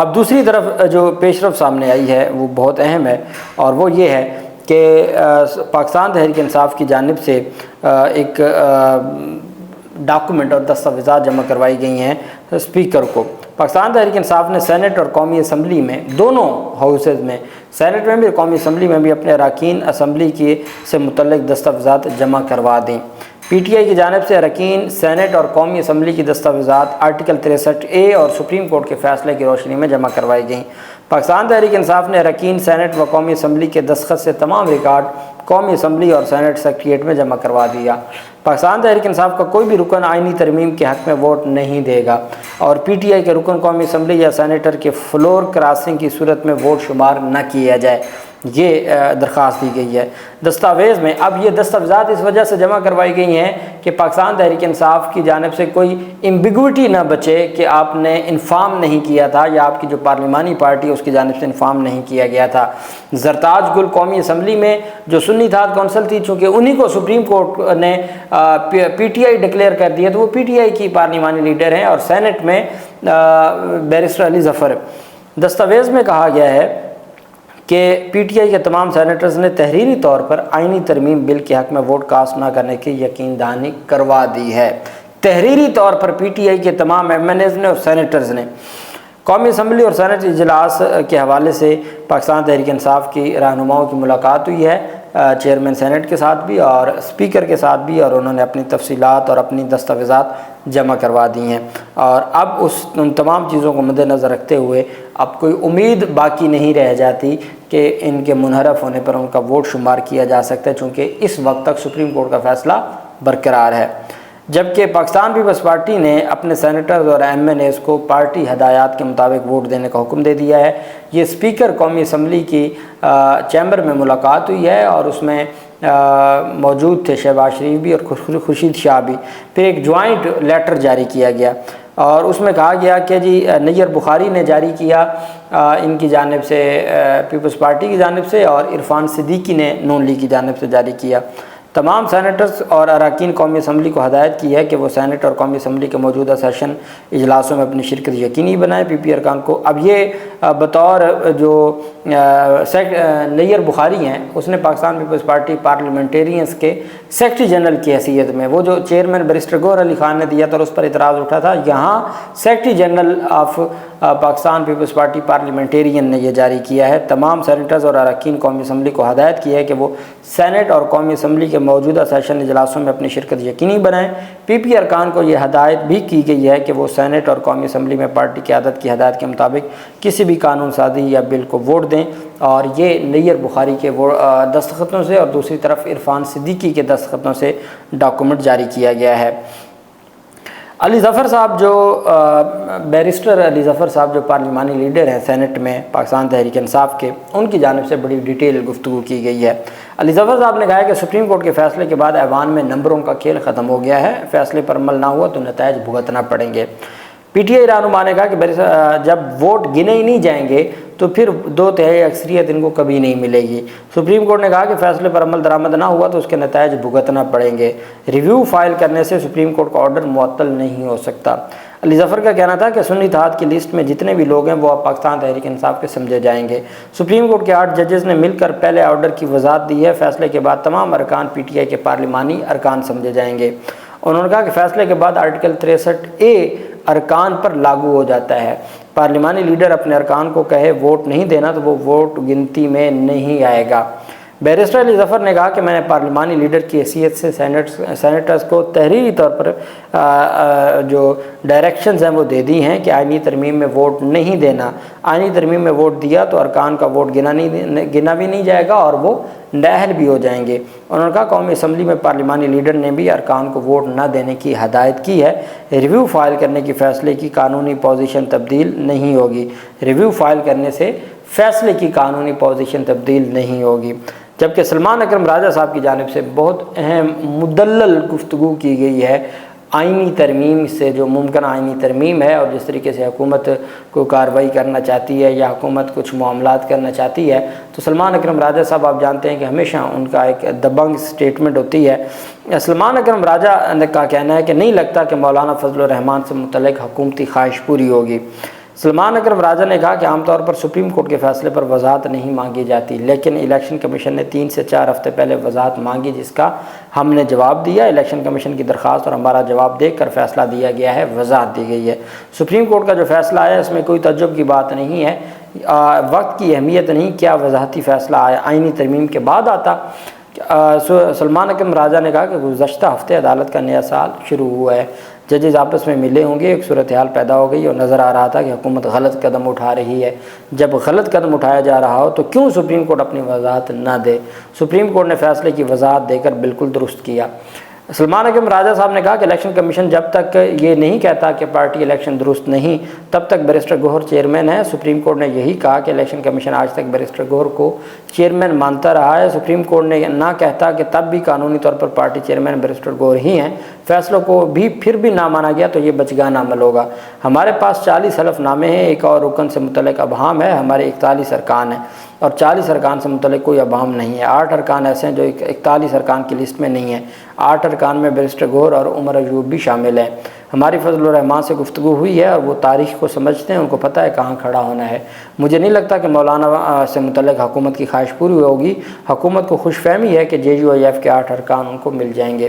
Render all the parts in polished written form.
اب دوسری طرف جو پیش رفت سامنے آئی ہے وہ بہت اہم ہے، اور وہ یہ ہے کہ پاکستان تحریک انصاف کی جانب سے ایک ڈاکومنٹ اور دستاویزات جمع کروائی گئی ہیں اسپیکر کو۔ پاکستان تحریک انصاف نے سینٹ اور قومی اسمبلی میں، دونوں ہاؤسز میں، سینٹ میں بھی اور قومی اسمبلی میں بھی اپنے اراکین اسمبلی سے متعلق دستاویزات جمع کروا دیں۔ پی ٹی آئی کی جانب سے اراکین سینٹ اور قومی اسمبلی کی دستاویزات آرٹیکل 63A اور سپریم کورٹ کے فیصلے کی روشنی میں جمع کروائی گئیں۔ پاکستان تحریک انصاف نے اراکین سینٹ و قومی اسمبلی کے دستخط سے تمام ریکارڈ قومی اسمبلی اور سینٹ سیکریٹریٹ میں جمع کروا دیا۔ پاکستان تحریک انصاف کا کوئی بھی رکن آئینی ترمیم کے حق میں ووٹ نہیں دے گا، اور پی ٹی آئی کے رکن قومی اسمبلی یا سینیٹر کے فلور کراسنگ کی صورت میں ووٹ شمار نہ کیا جائے، یہ درخواست دی گئی ہے دستاویز میں۔ اب یہ دستاویزات اس وجہ سے جمع کروائی گئی ہیں کہ پاکستان تحریک انصاف کی جانب سے کوئی ایمبیگوٹی نہ بچے کہ آپ نے انفارم نہیں کیا تھا، یا آپ کی جو پارلیمانی پارٹی ہے اس کی جانب سے انفارم نہیں کیا گیا تھا۔ زرتاج گل قومی اسمبلی میں جو سنی اتحاد کونسل تھی، چونکہ انہی کو سپریم کورٹ نے پی ٹی آئی ڈکلیئر کر دیا، تو وہ پی ٹی آئی کی پارلیمانی لیڈر ہیں، اور سینٹ میں بیرسٹر علی ظفر۔ دستاویز میں کہا گیا ہے کہ پی ٹی آئی کے تمام سینیٹرز نے تحریری طور پر آئینی ترمیم بل کے حق میں ووٹ کاسٹ نہ کرنے کی یقین دہانی کروا دی ہے۔ تحریری طور پر پی ٹی آئی کے تمام ایم این ایز نے اور سینیٹرز نے قومی اسمبلی اور سینٹ اجلاس کے حوالے سے پاکستان تحریک انصاف کی رہنماؤں کی ملاقات ہوئی ہے، چیئرمین سینٹ کے ساتھ بھی اور اسپیکر کے ساتھ بھی، اور انہوں نے اپنی تفصیلات اور اپنی دستاویزات جمع کروا دی ہیں، اور اب ان تمام چیزوں کو مد نظر رکھتے ہوئے اب کوئی امید باقی نہیں رہ جاتی کہ ان کے منحرف ہونے پر ان کا ووٹ شمار کیا جا سکتا ہے، چونکہ اس وقت تک سپریم کورٹ کا فیصلہ برقرار ہے۔ جبکہ پاکستان پیپلز پارٹی نے اپنے سینیٹرز اور ایم این ایز کو پارٹی ہدایات کے مطابق ووٹ دینے کا حکم دے دیا ہے۔ یہ اسپیکر قومی اسمبلی کی چیمبر میں ملاقات ہوئی ہے، اور اس میں موجود تھے شہباز شریف بھی اور خورشید شاہ بھی۔ پھر ایک جوائنٹ لیٹر جاری کیا گیا، اور اس میں کہا گیا کہ جی نیر بخاری نے جاری کیا ان کی جانب سے، پیپلز پارٹی کی جانب سے، اور عرفان صدیقی نے نون لیگ کی جانب سے جاری کیا۔ تمام سینیٹرز اور اراکین قومی اسمبلی کو ہدایت کی ہے کہ وہ سینٹ اور قومی اسمبلی کے موجودہ سیشن اجلاسوں میں اپنی شرکت یقینی بنائیں۔ پی پی ارکان کو اب یہ بطور جو نیر بخاری ہیں، اس نے پاکستان پیپلز پارٹی پارلیمنٹیرینز کے سیکرٹری جنرل کی حیثیت میں، وہ جو چیئرمین بیرسٹر گوہر علی خان نے دیا تھا اور اس پر اعتراض اٹھا تھا، یہاں secretary general of Pakistan peoples party parliamentarians نے یہ جاری کیا ہے۔ تمام سینیٹرز اور اراکین قومی اسمبلی کو ہدایت کی ہے کہ وہ سینٹ اور قومی اسمبلی کے موجودہ سیشن اجلاسوں میں اپنی شرکت یقینی بنائیں۔ پی پی ارکان کو یہ ہدایت بھی کی گئی ہے کہ وہ سینٹ اور قومی اسمبلی میں پارٹی قیادت کی ہدایت کے مطابق کسی بھی قانون سازی یا بل کو ووٹ دیں، اور یہ نیر بخاری کے دستخطوں سے اور دوسری طرف عرفان صدیقی کے دستخطوں سے ڈاکومنٹ جاری کیا گیا ہے۔ علی ظفر صاحب جو بیرسٹر علی ظفر صاحب جو پارلیمانی لیڈر ہیں سینٹ میں پاکستان تحریک انصاف کے، ان کی جانب سے بڑی ڈیٹیل گفتگو کی گئی ہے۔ علی ظفر صاحب نے کہا کہ سپریم کورٹ کے فیصلے کے بعد ایوان میں نمبروں کا کھیل ختم ہو گیا ہے، فیصلے پر عمل نہ ہوا تو نتائج بھگتنا پڑیں گے۔ پی ٹی آئی رہنما نے کہا کہ جب ووٹ گنے ہی نہیں جائیں گے تو پھر 2/3 اکثریت ان کو کبھی نہیں ملے گی۔ سپریم کورٹ نے کہا کہ فیصلے پر عمل درآمد نہ ہوا تو اس کے نتائج بھگتنا پڑیں گے۔ ریویو فائل کرنے سے سپریم کورٹ کا آرڈر معطل نہیں ہو سکتا۔ علی ظفر کا کہنا تھا کہ سنی اتحاد کی لسٹ میں جتنے بھی لوگ ہیں وہ اب پاکستان تحریک انصاف کے سمجھے جائیں گے۔ سپریم کورٹ کے 8 ججز نے مل کر پہلے آرڈر کی وضاحت دی ہے۔ فیصلے کے بعد تمام ارکان پی ٹی آئی کے پارلیمانی ارکان سمجھے جائیں گے۔ انہوں نے کہا کہ فیصلے کے بعد آرٹیکل 63A ارکان پر لاگو ہو جاتا ہے۔ پارلیمانی لیڈر اپنے ارکان کو کہے ووٹ نہیں دینا تو وہ ووٹ گنتی میں نہیں آئے گا۔ بیرسٹر علی ظفر نے کہا کہ میں نے پارلیمانی لیڈر کی حیثیت سے سینیٹرز کو تحریری طور پر جو ڈائریکشنز ہیں وہ دے دی ہیں کہ آئینی ترمیم میں ووٹ نہیں دینا۔ آئینی ترمیم میں ووٹ دیا تو ارکان کا ووٹ گنا بھی نہیں جائے گا اور وہ نااہل بھی ہو جائیں گے۔ انہوں نے کہا قومی اسمبلی میں پارلیمانی لیڈر نے بھی ارکان کو ووٹ نہ دینے کی ہدایت کی ہے۔ ریویو فائل کرنے کی فیصلے کی قانونی پوزیشن تبدیل نہیں ہوگی۔ ریویو فائل کرنے سے فیصلے کی قانونی پوزیشن تبدیل نہیں ہوگی۔ جبکہ سلمان اکرم راجہ صاحب کی جانب سے بہت اہم مدلل گفتگو کی گئی ہے آئینی ترمیم سے، جو ممکنہ آئینی ترمیم ہے اور جس طریقے سے حکومت کو کارروائی کرنا چاہتی ہے یا حکومت کچھ معاملات کرنا چاہتی ہے، تو سلمان اکرم راجہ صاحب آپ جانتے ہیں کہ ہمیشہ ان کا ایک دبنگ سٹیٹمنٹ ہوتی ہے۔ سلمان اکرم راجہ کا کہنا ہے کہ نہیں لگتا کہ مولانا فضل الرحمان سے متعلق حکومتی خواہش پوری ہوگی۔ سلمان اکرم راجہ نے کہا کہ عام طور پر سپریم کورٹ کے فیصلے پر وضاحت نہیں مانگی جاتی، لیکن الیکشن کمیشن نے 3 سے 4 ہفتے پہلے وضاحت مانگی، جس کا ہم نے جواب دیا۔ الیکشن کمیشن کی درخواست اور ہمارا جواب دیکھ کر فیصلہ دیا گیا ہے، وضاحت دی گئی ہے۔ سپریم کورٹ کا جو فیصلہ ہے اس میں کوئی تعجب کی بات نہیں ہے، وقت کی اہمیت نہیں، کیا وضاحتی فیصلہ آئینی ترمیم کے بعد آتا۔ سلمان اکرم راجہ نے کہا کہ گزشتہ ہفتے عدالت کا نیا سال شروع ہوا ہے، ججز آپس میں ملے ہوں گے، ایک صورتحال پیدا ہو گئی اور نظر آ رہا تھا کہ حکومت غلط قدم اٹھا رہی ہے۔ جب غلط قدم اٹھایا جا رہا ہو تو کیوں سپریم کورٹ اپنی وضاحت نہ دے؟ سپریم کورٹ نے فیصلے کی وضاحت دے کر بالکل درست کیا۔ سلمان اکرم راجہ صاحب نے کہا کہ الیکشن کمیشن جب تک یہ نہیں کہتا کہ پارٹی الیکشن درست نہیں، تب تک بیرسٹر گوہر چیئرمین ہے۔ سپریم کورٹ نے یہی کہا کہ الیکشن کمیشن آج تک بیرسٹر گوہر کو چیئرمین مانتا رہا ہے۔ سپریم کورٹ نے نہ کہتا کہ تب بھی قانونی طور پر پارٹی چیئرمین بیرسٹر گوہر ہی ہیں۔ فیصلوں کو بھی پھر بھی نہ مانا گیا تو یہ بچگانہ عمل ہوگا۔ ہمارے پاس 40 حلف نامے ہیں، ایک اور رکن سے متعلق ابہام ہے، ہمارے 41 ارکان ہیں اور 40 ارکان سے متعلق کوئی ابہام نہیں ہے۔ 8 ارکان ایسے ہیں جو 41 ارکان کی لسٹ میں نہیں ہیں۔ 8 ارکان میں بیرسٹر گوہر اور عمر ایوب بھی شامل ہیں۔ ہماری فضل الرحمان سے گفتگو ہوئی ہے اور وہ تاریخ کو سمجھتے ہیں، ان کو پتہ ہے کہاں کھڑا ہونا ہے۔ مجھے نہیں لگتا کہ مولانا سے متعلق حکومت کی خواہش پوری ہوگی۔ حکومت کو خوش فہمی ہے کہ JUIF کے 8 ارکان ان کو مل جائیں گے۔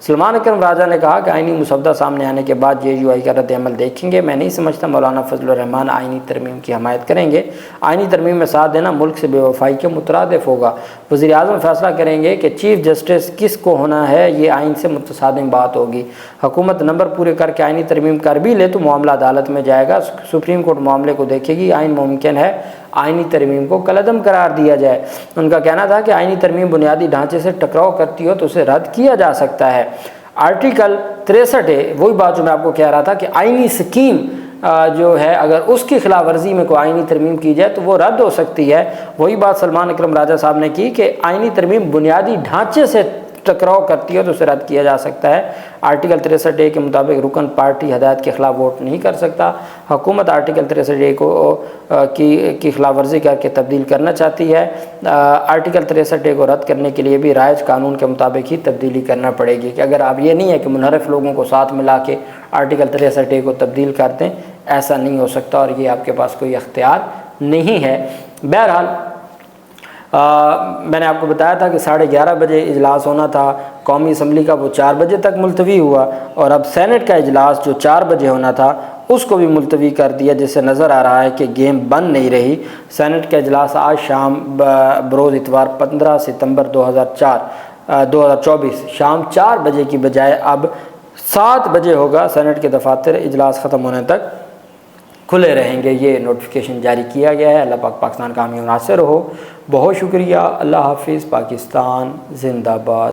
سلمان اکرم راجہ نے کہا کہ آئینی مسودہ سامنے آنے کے بعد JUI کا رد عمل دیکھیں گے۔ میں نہیں سمجھتا مولانا فضل الرحمان آئینی ترمیم کی حمایت کریں گے۔ آئینی ترمیم میں ساتھ دینا ملک سے بے وفائی کے مترادف ہوگا۔ وزیر اعظم فیصلہ کریں گے کہ چیف جسٹس کس کو ہونا ہے، یہ آئین سے متصادم بات ہوگی۔ حکومت نمبر پورے کر کے آئینی ترمیم کر بھی لے تو معاملہ عدالت میں جائے گا، سپریم کورٹ معاملے کو دیکھے گی۔ آئین ممکن ہے آئینی ترمیم کو کالعدم قرار دیا جائے۔ ان کا کہنا تھا کہ آئینی ترمیم بنیادی ڈھانچے سے ٹکراؤ کرتی ہو تو اسے رد کیا جا سکتا ہے۔ آرٹیکل 63 وہی بات جو میں آپ کو کہہ رہا تھا کہ آئینی سکیم جو ہے اگر اس کی خلاف ورزی میں کوئی آئینی ترمیم کی جائے تو وہ رد ہو سکتی ہے۔ وہی بات سلمان اکرم راجہ صاحب نے کی کہ آئینی ترمیم بنیادی ڈھانچے سے ٹکراؤ کرتی ہے تو اسے رد کیا جا سکتا ہے۔ آرٹیکل 63 کے مطابق رکن پارٹی ہدایت کے خلاف ووٹ نہیں کر سکتا۔ حکومت آرٹیکل 63 کی خلاف ورزی کر کے تبدیل کرنا چاہتی ہے۔ آرٹیکل 63 کو رد کرنے کے لیے بھی رائج قانون کے مطابق ہی تبدیلی کرنا پڑے گی، کہ اگر آپ یہ نہیں ہے کہ منحرف لوگوں کو ساتھ ملا کے آرٹیکل 63 کو تبدیل کر دیں، ایسا نہیں ہو سکتا اور یہ آپ کے پاس کوئی اختیار نہیں ہے۔ بہرحال میں نے آپ کو بتایا تھا کہ 11:30 بجے اجلاس ہونا تھا قومی اسمبلی کا، وہ 4 بجے تک ملتوی ہوا، اور اب سینٹ کا اجلاس جو 4 بجے ہونا تھا اس کو بھی ملتوی کر دیا، جس سے نظر آ رہا ہے کہ گیم بن نہیں رہی۔ سینٹ کا اجلاس آج شام بروز اتوار 15 ستمبر 2024 شام 4 بجے کی بجائے اب 7 بجے ہوگا۔ سینٹ کے دفاتر اجلاس ختم ہونے تک کھلے رہیں گے، یہ نوٹیفیکیشن جاری کیا گیا ہے۔ اللہ پاک پاکستان کا حامی و ناصر ہو۔ بہت شکریہ۔ اللہ حافظ۔ پاکستان زندہ باد۔